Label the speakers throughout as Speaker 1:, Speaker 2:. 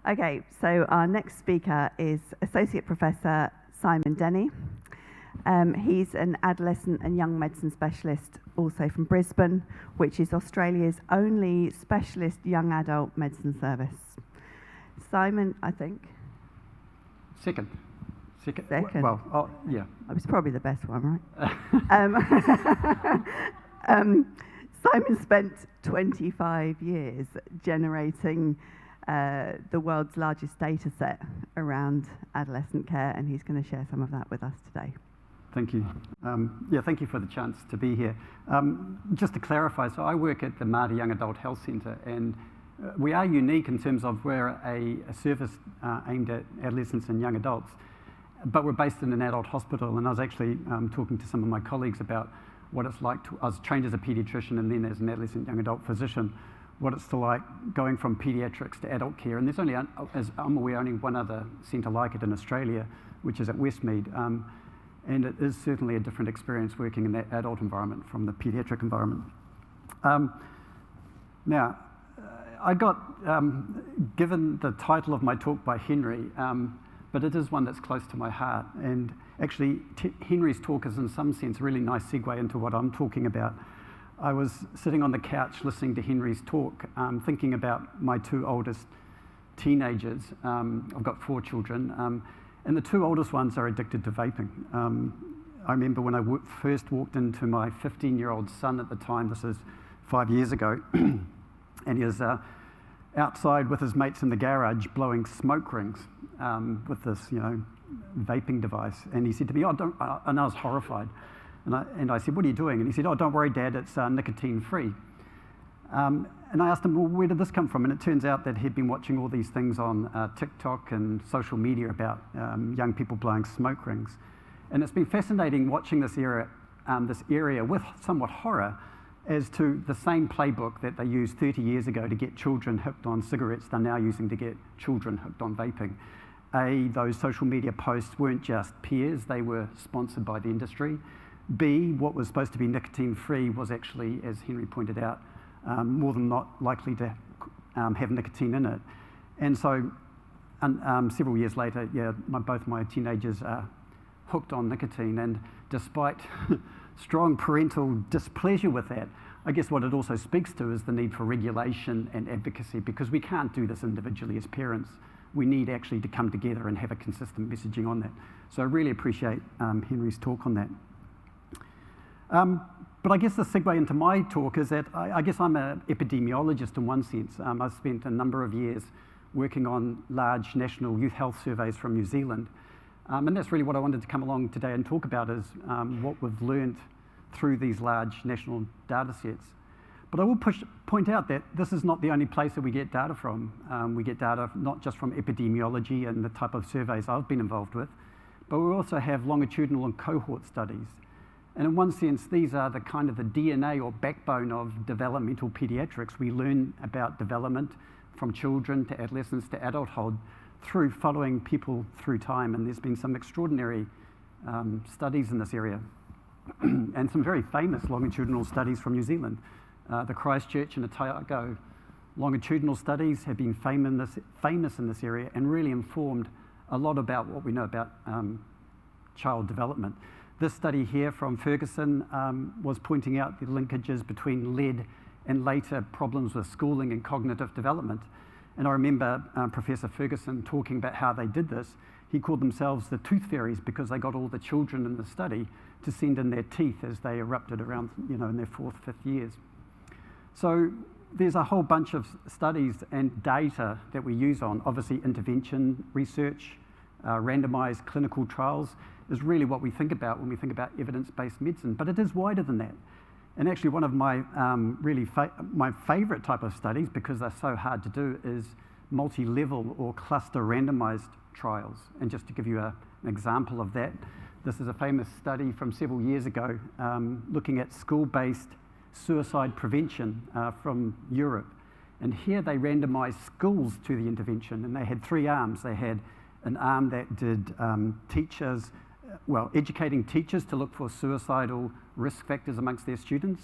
Speaker 1: Okay, so our next speaker is Associate Professor Simon Denny. He's an adolescent and young medicine specialist, also from Brisbane, which is Australia's only specialist young adult medicine service. Simon, I think.
Speaker 2: Second.
Speaker 1: Well,
Speaker 2: yeah.
Speaker 1: I was probably the best one, right? Simon spent 25 years generating the world's largest data set around adolescent care, and he's going to share some of that with us today.
Speaker 2: Thank you. Thank you for the chance to be here. Just to clarify, so I work at the Māori Young Adult Health Centre, and we are unique in terms of we're a service aimed at adolescents and young adults, but we're based in an adult hospital. And I was actually talking to some of my colleagues about what it's like I was trained as a paediatrician and then as an adolescent young adult physician, what it's like going from paediatrics to adult care. And there's only, as I'm aware, only one other centre like it in Australia, which is at Westmead. And it is certainly a different experience working in that adult environment from the paediatric environment. Now, I got given the title of my talk by Henry, but it is one that's close to my heart. And actually, Henry's talk is in some sense a really nice segue into what I'm talking about. I was sitting on the couch listening to Henry's talk, thinking about my two oldest teenagers. I've got 4 children, and the 2 oldest ones are addicted to vaping. I remember when I first walked into my 15-year-old son at the time, this is 5 years ago, and he was outside with his mates in the garage blowing smoke rings with this, vaping device. And he said to me, and I was horrified. And I said, "What are you doing?" And he said, "Oh, don't worry, Dad, it's nicotine-free." And I asked him, "Well, where did this come from?" And it turns out that he'd been watching all these things on TikTok and social media about young people blowing smoke rings. And it's been fascinating watching this area with somewhat horror as to the same playbook that they used 30 years ago to get children hooked on cigarettes, they're now using to get children hooked on vaping. Those social media posts weren't just peers, they were sponsored by the industry. B, what was supposed to be nicotine-free was actually, as Henry pointed out, more than not likely to have nicotine in it. And so several years later, both my teenagers are hooked on nicotine, and despite strong parental displeasure with that, I guess what it also speaks to is the need for regulation and advocacy, because we can't do this individually as parents. We need actually to come together and have a consistent messaging on that. So I really appreciate Henry's talk on that. But I guess the segue into my talk is that I guess I'm an epidemiologist in one sense. I've spent a number of years working on large national youth health surveys from New Zealand. And that's really what I wanted to come along today and talk about is what we've learned through these large national data sets. But I will point out that this is not the only place that we get data from. We get data not just from epidemiology and the type of surveys I've been involved with, but we also have longitudinal and cohort studies. And in one sense, these are the kind of the DNA or backbone of developmental pediatrics. We learn about development from children to adolescents to adulthood through following people through time. And there's been some extraordinary studies in this area and some very famous longitudinal studies from New Zealand. The Christchurch and Otago longitudinal studies have been famous in this area and really informed a lot about what we know about child development. This study here from Ferguson was pointing out the linkages between lead and later problems with schooling and cognitive development. And I remember Professor Ferguson talking about how they did this. He called themselves the tooth fairies because they got all the children in the study to send in their teeth as they erupted around, in their 4th, 5th years. So there's a whole bunch of studies and data that we use on, obviously intervention research, randomized clinical trials is really what we think about when we think about evidence-based medicine, but it is wider than that. And actually one of my my favorite type of studies, because they're so hard to do, is multi-level or cluster randomized trials. And just to give you an example of that, this is a famous study from several years ago looking at school-based suicide prevention from Europe. And here they randomized schools to the intervention, and they had 3 arms. They had an arm that did educating teachers to look for suicidal risk factors amongst their students.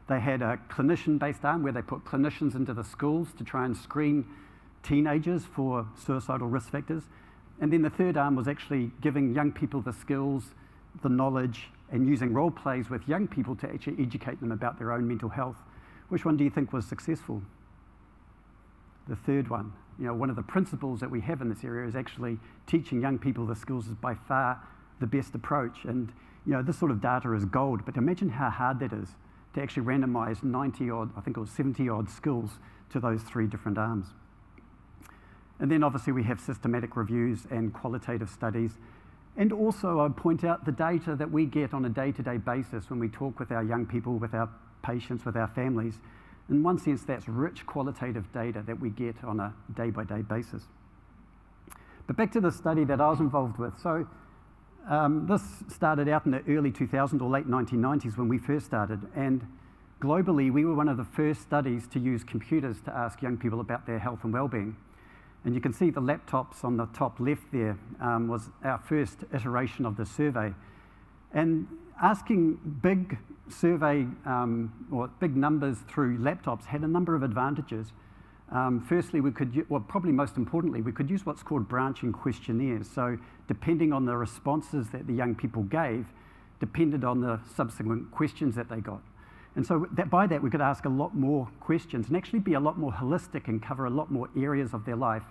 Speaker 2: They had a clinician-based arm where they put clinicians into the schools to try and screen teenagers for suicidal risk factors. And then the third arm was actually giving young people the skills, the knowledge, and using role plays with young people to actually educate them about their own mental health. Which one do you think was successful? The third one. One of the principles that we have in this area is actually teaching young people the skills is by far the best approach. And this sort of data is gold, but imagine how hard that is to actually randomize 90 odd, I think it was 70 odd skills to those three different arms. And then obviously we have systematic reviews and qualitative studies. And also I'd point out the data that we get on a day-to-day basis when we talk with our young people, with our patients, with our families. In one sense, that's rich qualitative data that we get on a day-by-day basis. But back to the study that I was involved with. So this started out in the early 2000s or late 1990s when we first started. And globally, we were one of the first studies to use computers to ask young people about their health and well-being. And you can see the laptops on the top left there was our first iteration of the survey. And asking big survey or big numbers through laptops had a number of advantages. Firstly, probably most importantly, we could use what's called branching questionnaires. So depending on the responses that the young people gave, depended on the subsequent questions that they got. And so by that, we could ask a lot more questions and actually be a lot more holistic and cover a lot more areas of their life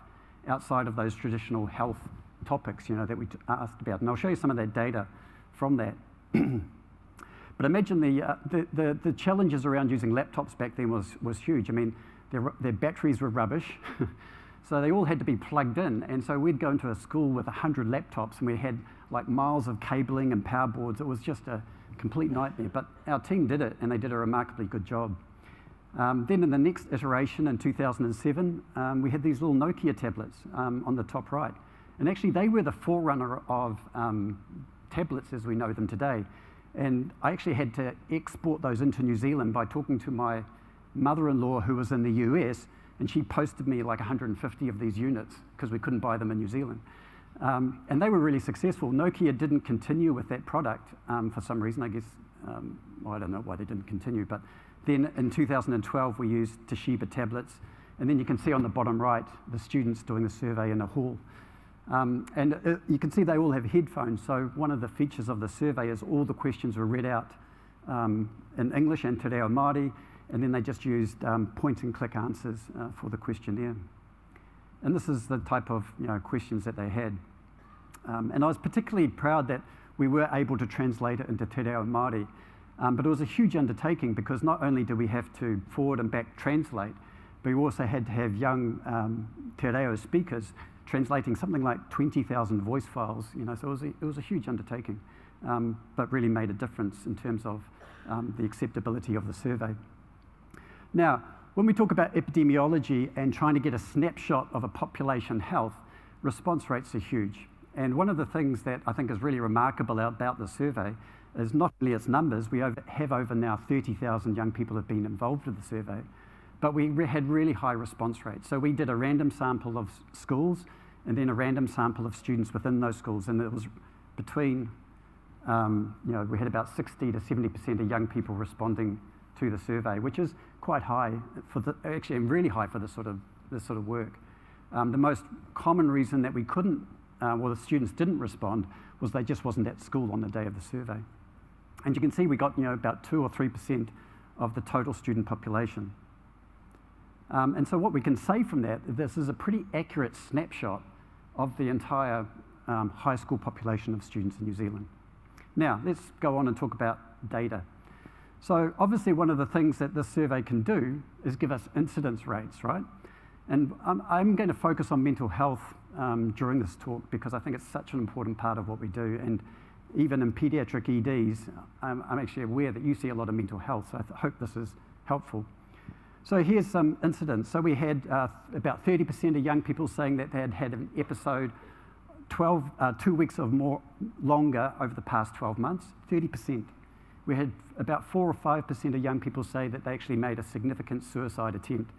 Speaker 2: outside of those traditional health topics, that we asked about. And I'll show you some of that data from that. But imagine the challenges around using laptops back then was huge. I mean, their batteries were rubbish, so they all had to be plugged in. And so we'd go into a school with 100 laptops, and we had like miles of cabling and power boards. It was just a complete nightmare. But our team did it, and they did a remarkably good job. Then in the next iteration in 2007, we had these little Nokia tablets on the top right. And actually, they were the forerunner of tablets as we know them today. And I actually had to export those into New Zealand by talking to my mother-in-law who was in the US, and she posted me like 150 of these units because we couldn't buy them in New Zealand. And they were really successful. Nokia didn't continue with that product for some reason, I guess. I don't know why they didn't continue, but then in 2012 we used Toshiba tablets, and then you can see on the bottom right the students doing the survey in a hall. You can see they all have headphones, so one of the features of the survey is all the questions were read out in English and Te Reo Māori, and then they just used point and click answers for the questionnaire. And this is the type of questions that they had. And I was particularly proud that we were able to translate it into Te Reo Māori, but it was a huge undertaking because not only do we have to forward and back translate, but we also had to have young Te Reo speakers translating something like 20,000 voice files, so it was a huge undertaking, but really made a difference in terms of the acceptability of the survey. Now, when we talk about epidemiology and trying to get a snapshot of a population health, response rates are huge. And one of the things that I think is really remarkable about the survey is not only its numbers, we have over now 30,000 young people have been involved with the survey, but we had really high response rates. So we did a random sample of schools and then a random sample of students within those schools, and it was between, we had about 60 to 70% of young people responding to the survey, which is quite high actually really high for this sort of work. The most common reason that we couldn't, the students didn't respond was they just wasn't at school on the day of the survey. And you can see we got about 2 or 3% of the total student population. And so what we can say from that, this is a pretty accurate snapshot of the entire high school population of students in New Zealand. Now, let's go on and talk about data. So obviously one of the things that this survey can do is give us incidence rates, right? And I'm going to focus on mental health during this talk because I think it's such an important part of what we do. And even in pediatric EDs, I'm actually aware that you see a lot of mental health, so I hope this is helpful. So here's some incidents. So we had about 30% of young people saying that they had had an episode 2 weeks or more longer over the past 12 months, 30%. We had about 4 or 5% of young people say that they actually made a significant suicide attempt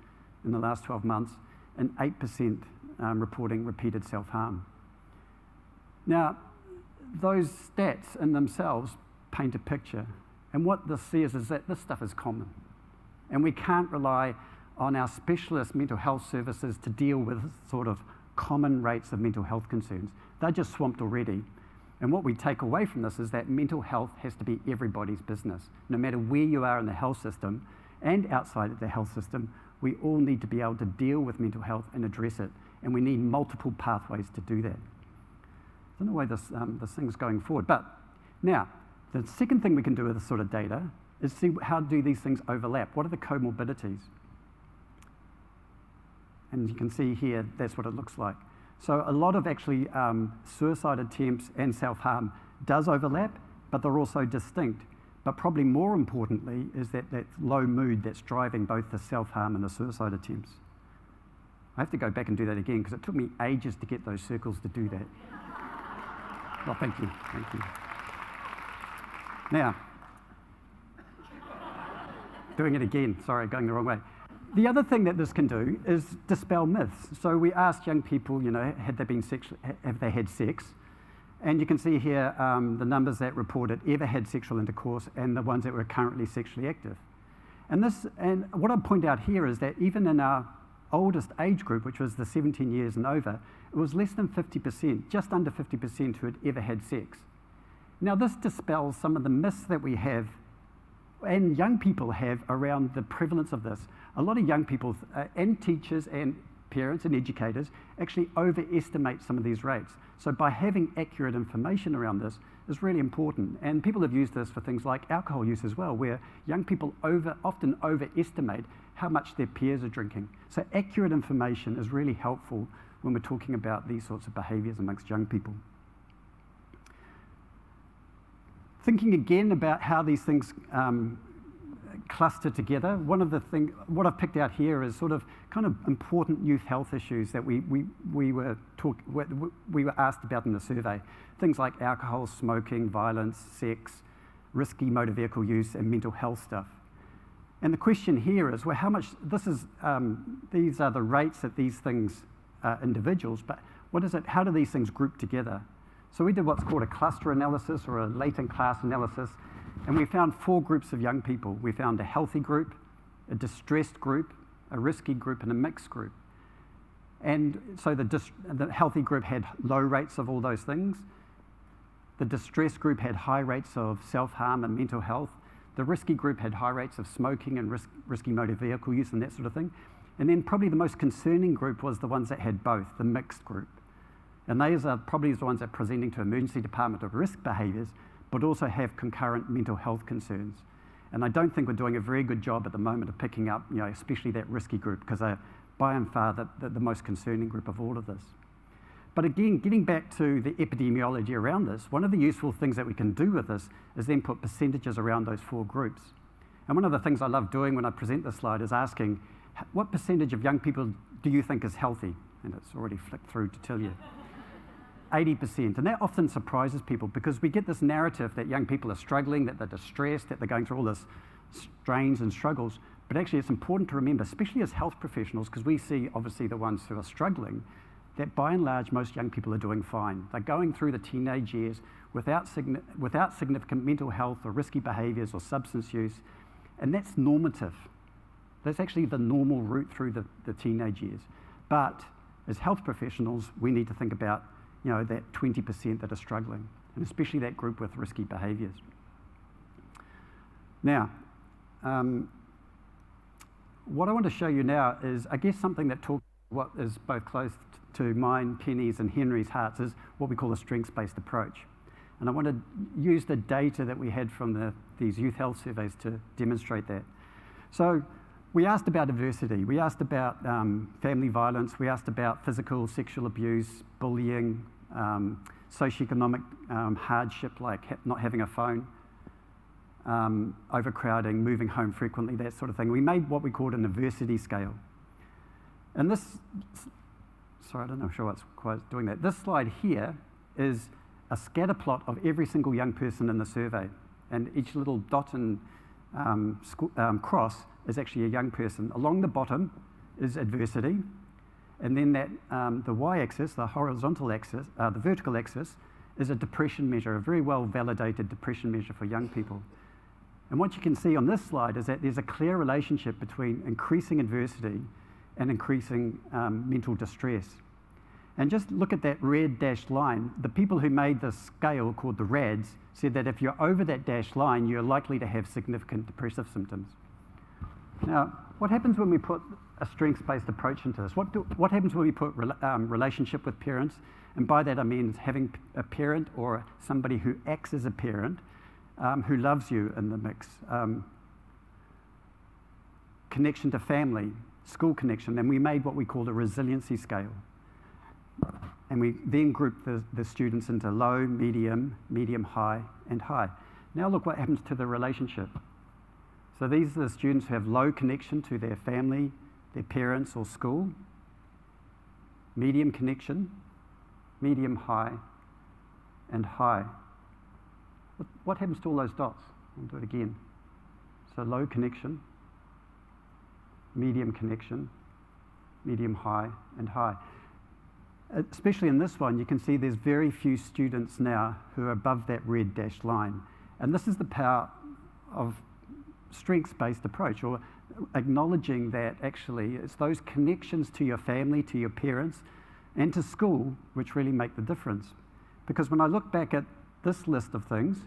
Speaker 2: in the last 12 months, and 8% reporting repeated self-harm. Now, those stats in themselves paint a picture, and what this says is that this stuff is common, and we can't rely on our specialist mental health services to deal with sort of common rates of mental health concerns. They're just swamped already. And what we take away from this is that mental health has to be everybody's business. No matter where you are in the health system and outside of the health system, we all need to be able to deal with mental health and address it. And we need multiple pathways to do that. I don't know why this thing's going forward. But now, the second thing we can do with this sort of data is see how do these things overlap? What are the comorbidities? And you can see here, that's what it looks like. So a lot of actually suicide attempts and self-harm does overlap, but they're also distinct. But probably more importantly is that low mood that's driving both the self-harm and the suicide attempts. I have to go back and do that again because it took me ages to get those circles to do that. Well, thank you. Now, doing it again, sorry, going the wrong way. The other thing that this can do is dispel myths. So we asked young people, have they had sex? And you can see here the numbers that reported ever had sexual intercourse and the ones that were currently sexually active. And what I'd point out here is that even in our oldest age group, which was the 17 years and over, it was less than 50%, just under 50% who had ever had sex. Now this dispels some of the myths that we have and young people have around the prevalence of this. A lot of young people and teachers and parents and educators actually overestimate some of these rates. So by having accurate information around this is really important. And people have used this for things like alcohol use as well, where young people often overestimate how much their peers are drinking. So accurate information is really helpful when we're talking about these sorts of behaviours amongst young people. Thinking again about how these things cluster together, what I've picked out here is sort of kind of important youth health issues that we were asked about in the survey. Things like alcohol, smoking, violence, sex, risky motor vehicle use, and mental health stuff. And the question here is, well, these are the rates that these things are individuals, but how do these things group together? So we did what's called a cluster analysis or a latent class analysis, and we found 4 groups of young people. We found a healthy group, a distressed group, a risky group, and a mixed group. And so the healthy group had low rates of all those things. The distressed group had high rates of self-harm and mental health. The risky group had high rates of smoking and risky motor vehicle use and that sort of thing. And then probably the most concerning group was the ones that had both, the mixed group. And those are probably the ones that are presenting to emergency department of risk behaviours, but also have concurrent mental health concerns. And I don't think we're doing a very good job at the moment of picking up, especially that risky group, because they're by and far the most concerning group of all of this. But again, getting back to the epidemiology around this, one of the useful things that we can do with this is then put percentages around those 4 groups. And one of the things I love doing when I present this slide is asking, what percentage of young people do you think is healthy? And it's already flicked through to tell you. 80%, and that often surprises people because we get this narrative that young people are struggling, that they're distressed, that they're going through all this strains and struggles, but actually it's important to remember, especially as health professionals, because we see obviously the ones who are struggling, that by and large most young people are doing fine. They're going through the teenage years without significant mental health or risky behaviours or substance use, and that's normative. That's actually the normal route through the teenage years. But as health professionals, we need to think about that 20% that are struggling, and especially that group with risky behaviours. Now, what I want to show you now is, I guess, something that talks what is both close to mine, Penny's, and Henry's hearts, is what we call a strengths-based approach. And I want to use the data that we had from these youth health surveys to demonstrate that. So we asked about diversity, we asked about family violence, we asked about physical, sexual abuse, bullying, socioeconomic hardship like not having a phone, overcrowding, moving home frequently, that sort of thing. We made what we called an adversity scale. And this, sorry, I don't know what's quite doing that. This slide here is a scatter plot of every single young person in the survey. And each little dot and cross is actually a young person. Along the bottom is adversity, and then the y-axis, the horizontal axis, the vertical axis, is a depression measure, a very well validated depression measure for young people. And what you can see on this slide is that there's a clear relationship between increasing adversity and increasing mental distress. And just look at that red dashed line. The people who made this scale, called the RADS, said that if you're over that dashed line, you're likely to have significant depressive symptoms. Now, what happens when we put a strengths-based approach into this? What happens when we put relationship with parents? And by that I mean having a parent or somebody who acts as a parent who loves you in the mix. Connection to family, school connection, and we made what we called a resiliency scale. And we then grouped the students into low, medium, medium high, and high. Now look what happens to the relationship. So these are the students who have low connection to their family, their parents or school, medium connection, medium high, and high. What happens to all those dots? I'll do it again. So low connection, medium connection, medium high, and high. Especially in this one, you can see there's very few students now who are above that red dashed line. And this is the power of strengths-based approach, or acknowledging that actually it's those connections to your family, to your parents, and to school which really make the difference. Because when I look back at this list of things,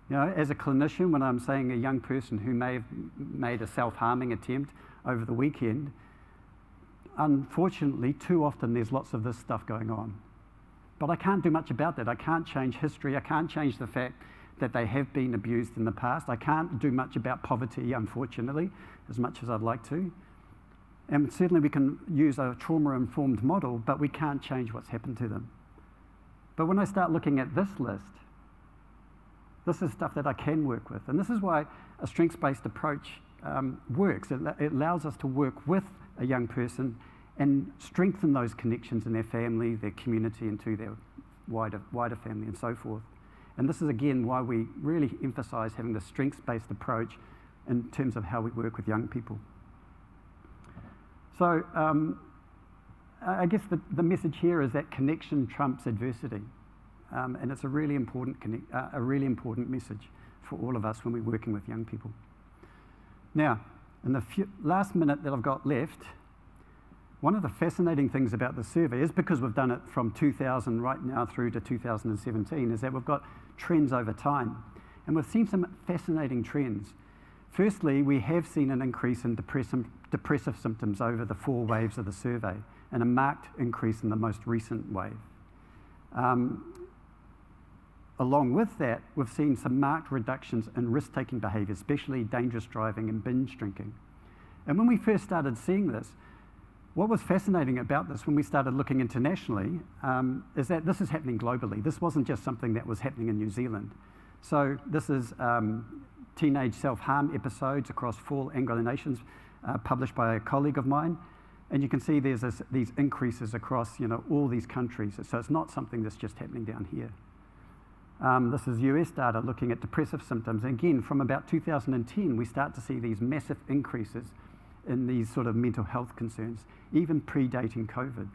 Speaker 2: you know, as a clinician, when I'm saying a young person who may have made a self-harming attempt over the weekend, unfortunately, too often there's lots of this stuff going on. But I can't do much about that. I can't change history. I can't change the fact that they have been abused in the past. I can't do much about poverty, unfortunately, as much as I'd like to. And certainly we can use a trauma-informed model, but we can't change what's happened to them. But when I start looking at this list, this is stuff that I can work with. And this is why a strengths-based approach works. It allows us to work with a young person and strengthen those connections in their family, their community, and to their wider family and so forth. And this is, again, why we really emphasize having the strengths-based approach in terms of how we work with young people. So I guess the message here is that connection trumps adversity. And it's a really important message for all of us when we're working with young people. Now, in the last minute that I've got left, one of the fascinating things about the survey is, because we've done it from 2000 right now through to 2017, is that we've got trends over time. And we've seen some fascinating trends. Firstly, we have seen an increase in depressive symptoms over the 4 waves of the survey, and a marked increase in the most recent wave. Along with that, we've seen some marked reductions in risk-taking behaviour, especially dangerous driving and binge drinking. And when we first started seeing this, what was fascinating about this when we started looking internationally is that this is happening globally. This wasn't just something that was happening in New Zealand. So this is teenage self-harm episodes across 4 Anglo nations, published by a colleague of mine. And you can see there's these increases across all these countries. So it's not something that's just happening down here. This is US data looking at depressive symptoms. And again, from about 2010, we start to see these massive increases in these sort of mental health concerns, even predating COVID.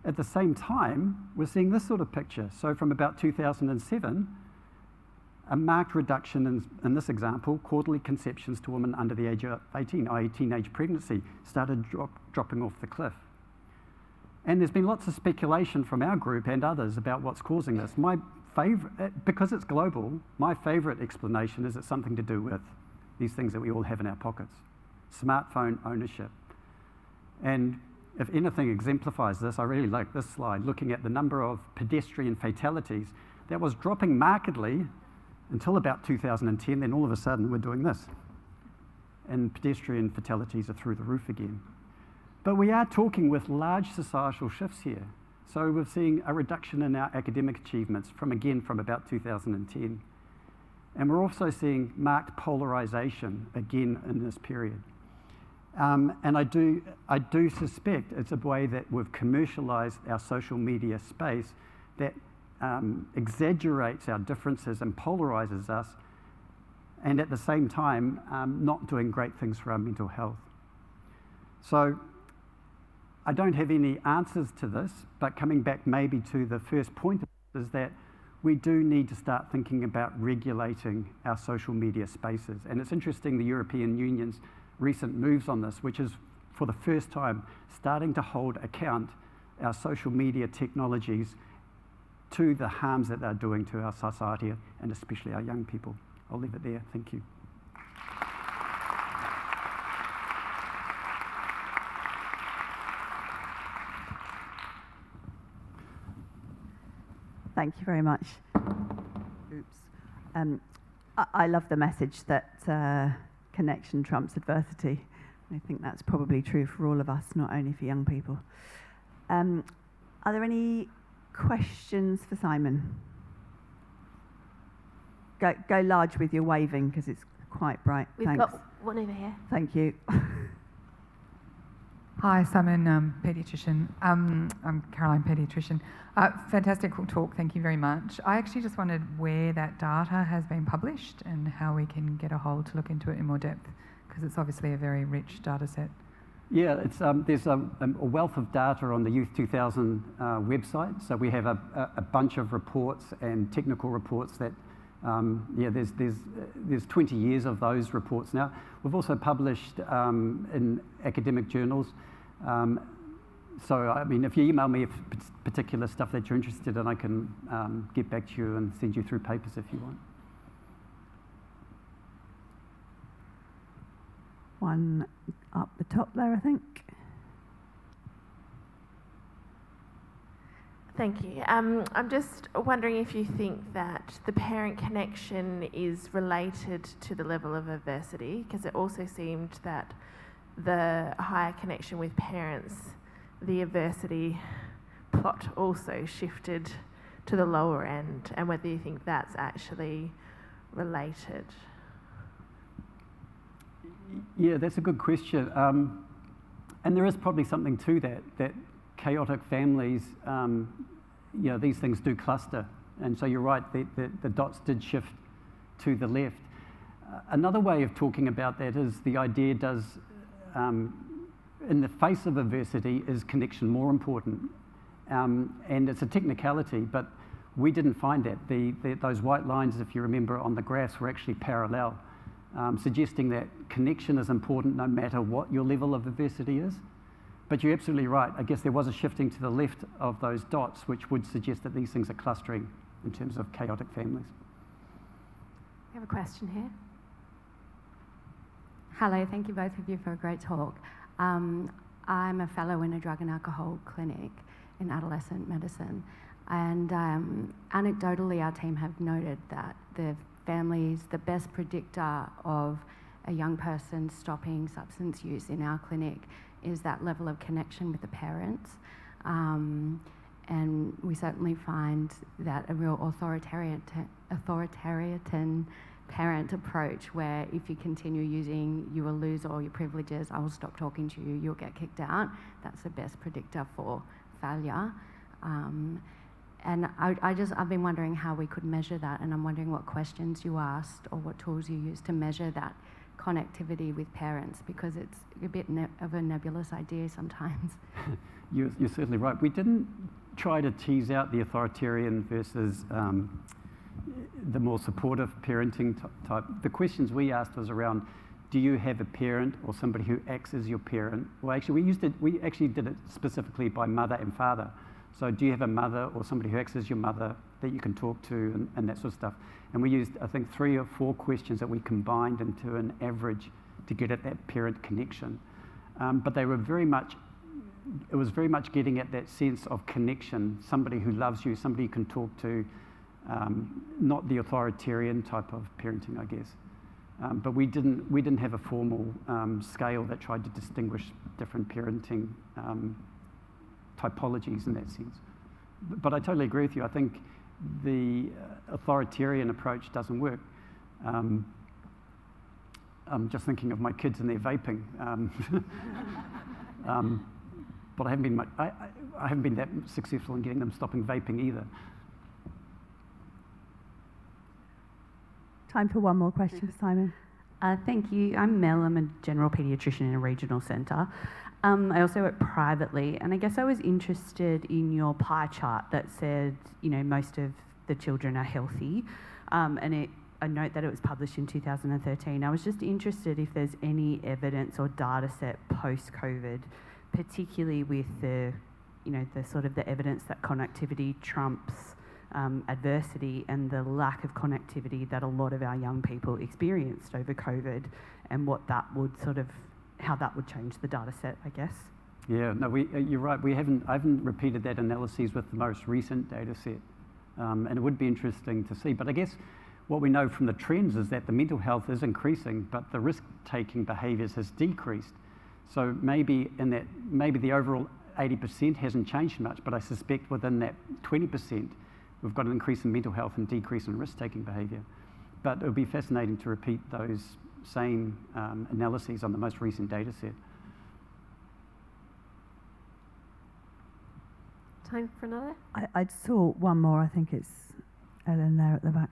Speaker 2: At the same time, we're seeing this sort of picture. So from about 2007, a marked reduction in this example, quarterly conceptions to women under the age of 18, i.e. teenage pregnancy, started dropping off the cliff. And there's been lots of speculation from our group and others about what's causing this. Because it's global, my favourite explanation is it's something to do with these things that we all have in our pockets. Smartphone ownership. And if anything exemplifies this, I really like this slide, looking at the number of pedestrian fatalities that was dropping markedly until about 2010, then all of a sudden we're doing this. And pedestrian fatalities are through the roof again. But we are talking with large societal shifts here. So we're seeing a reduction in our academic achievements from about 2010. And we're also seeing marked polarisation again in this period. And I do suspect it's a way that we've commercialised our social media space that exaggerates our differences and polarises us, and at the same time not doing great things for our mental health. So I don't have any answers to this, but coming back maybe to the first point is that we do need to start thinking about regulating our social media spaces. And it's interesting, the European Union's recent moves on this, which is for the first time starting to hold account our social media technologies to the harms that they're doing to our society and especially our young people. I'll leave it there. Thank you.
Speaker 1: Thank you very much. Oops. I love the message that connection trumps adversity. I think that's probably true for all of us, not only for young people. Are there any questions for Simon? Go large with your waving because it's quite bright.
Speaker 3: We've
Speaker 1: Thanks.
Speaker 3: got one over here.
Speaker 1: Thank you.
Speaker 4: Hi, Simon, paediatrician. I'm Caroline, paediatrician. Fantastic talk, thank you very much. I actually just wondered where that data has been published and how we can get a hold to look into it in more depth, because it's obviously a very rich data set.
Speaker 2: Yeah, it's, there's a wealth of data on the Youth 2000 website. So we have a bunch of reports and technical reports that, there's 20 years of those reports now. We've also published in academic journals. So, I mean, if you email me particular stuff that you're interested in, I can get back to you and send you through papers if you want.
Speaker 1: One up the top there, I think.
Speaker 3: Thank you. I'm just wondering if you think that the parent connection is related to the level of adversity, because it also seemed that the higher connection with parents, the adversity plot also shifted to the lower end, and whether you think that's actually related.
Speaker 2: Yeah, that's a good question. And there is probably something to that chaotic families, these things do cluster. And so you're right, the dots did shift to the left. Another way of talking about that is the idea does, in the face of adversity, is connection more important? And it's a technicality, but we didn't find that. Those white lines, if you remember, on the graphs were actually parallel, suggesting that connection is important no matter what your level of adversity is. But you're absolutely right. I guess there was a shifting to the left of those dots, which would suggest that these things are clustering in terms of chaotic families.
Speaker 3: We have a question here.
Speaker 5: Hello, thank you both of you for a great talk. I'm a fellow in a drug and alcohol clinic in adolescent medicine, and anecdotally our team have noted that the families, the best predictor of a young person stopping substance use in our clinic is that level of connection with the parents. And we certainly find that a real authoritarian parent approach, where if you continue using, you will lose all your privileges, I will stop talking to you, you'll get kicked out. That's the best predictor for failure. And I've been wondering how we could measure that, and I'm wondering what questions you asked or what tools you used to measure that connectivity with parents, because it's a bit of a nebulous idea sometimes.
Speaker 2: You're certainly right. We didn't try to tease out the authoritarian versus the more supportive parenting type. The questions we asked was around, do you have a parent or somebody who acts as your parent? Well, actually, we actually did it specifically by mother and father. So do you have a mother or somebody who acts as your mother that you can talk to and that sort of stuff? And we used, I think, 3 or 4 questions that we combined into an average to get at that parent connection. But they were it was very much getting at that sense of connection, somebody who loves you, somebody you can talk to, not the authoritarian type of parenting, I guess. But we didn't have a formal scale that tried to distinguish different parenting typologies in that sense. But I totally agree with you. I think the authoritarian approach doesn't work. I'm just thinking of my kids and their vaping. But I haven't been that successful in getting them stopping vaping either.
Speaker 1: Time for one more question for Simon.
Speaker 6: Thank you. I'm Mel. I'm a general paediatrician in a regional centre. I also work privately, and I guess I was interested in your pie chart that said, most of the children are healthy. I note that it was published in 2013. I was just interested if there's any evidence or data set post-COVID, particularly with the sort of the evidence that connectivity trumps adversity and the lack of connectivity that a lot of our young people experienced over COVID, and what that would how that would change the data set, I guess.
Speaker 2: Yeah, no, you're right. I haven't repeated that analysis with the most recent data set, and it would be interesting to see. But I guess what we know from the trends is that the mental health is increasing, but the risk-taking behaviours has decreased. So maybe the overall 80% hasn't changed much, but I suspect within that 20%, we've got an increase in mental health and decrease in risk-taking behaviour. But it would be fascinating to repeat those same analyses on the most recent data set.
Speaker 7: Time for another?
Speaker 1: I saw one more. I think it's Ellen there at the back.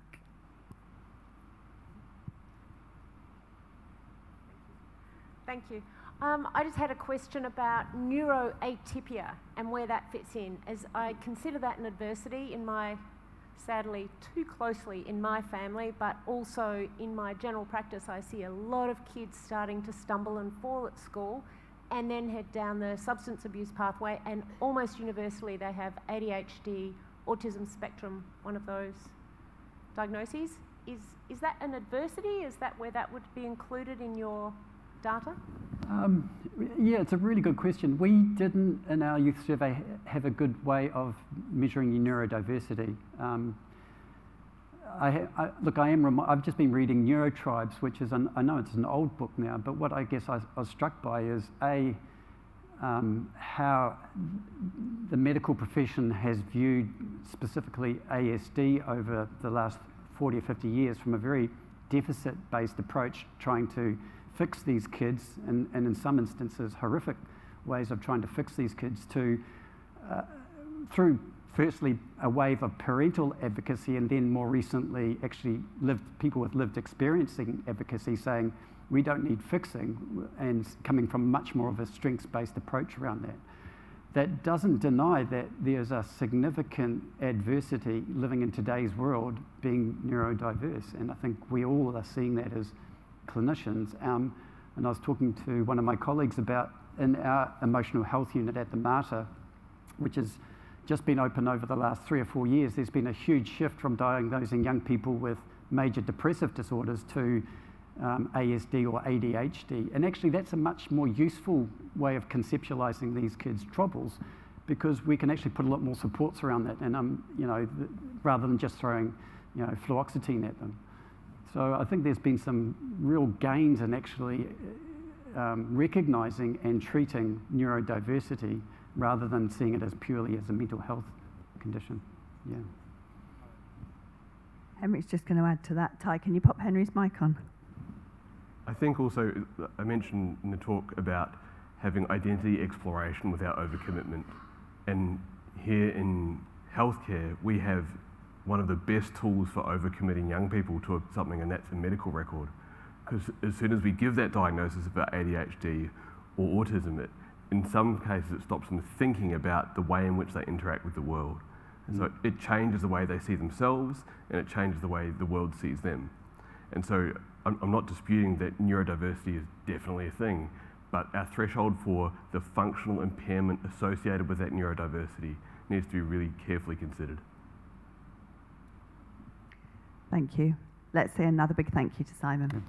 Speaker 7: Thank you. I just had a question about neuroatypia and where that fits in, as I consider that an adversity sadly too closely in my family, but also in my general practice. I see a lot of kids starting to stumble and fall at school and then head down the substance abuse pathway, and almost universally they have ADHD, autism spectrum, one of those diagnoses. Is that an adversity? Is that where that would be included in your data?
Speaker 2: Yeah, it's a really good question. We didn't, in our youth survey, have a good way of measuring neurodiversity. I've just been reading Neurotribes, which is, I know it's an old book now, but what I guess I was struck by is how the medical profession has viewed specifically ASD over the last 40 or 50 years from a very deficit-based approach, trying to fix these kids, and in some instances horrific ways of trying to fix these kids through firstly a wave of parental advocacy, and then more recently actually people with lived experiencing advocacy saying we don't need fixing, and coming from much more of a strengths-based approach around that. That doesn't deny that there's a significant adversity living in today's world being neurodiverse, and I think we all are seeing that as clinicians. And I was talking to one of my colleagues about, in our emotional health unit at the Mater, which has just been open over the last 3 or 4 years, there's been a huge shift from diagnosing young people with major depressive disorders to ASD or ADHD. And actually that's a much more useful way of conceptualizing these kids' troubles, because we can actually put a lot more supports around that, and rather than just throwing fluoxetine at them. So I think there's been some real gains in actually recognising and treating neurodiversity rather than seeing it as purely as a mental health condition. Yeah.
Speaker 1: Henry's just going to add to that. Ty, can you pop Henry's mic on?
Speaker 8: I think also, I mentioned in the talk about having identity exploration without overcommitment. And here in healthcare, we have one of the best tools for overcommitting young people to something, and that's a medical record. Because as soon as we give that diagnosis about ADHD or autism, in some cases it stops them thinking about the way in which they interact with the world. And so it changes the way they see themselves, and it changes the way the world sees them. And so I'm not disputing that neurodiversity is definitely a thing, but our threshold for the functional impairment associated with that neurodiversity needs to be really carefully considered.
Speaker 1: Thank you. Let's say another big thank you to Simon.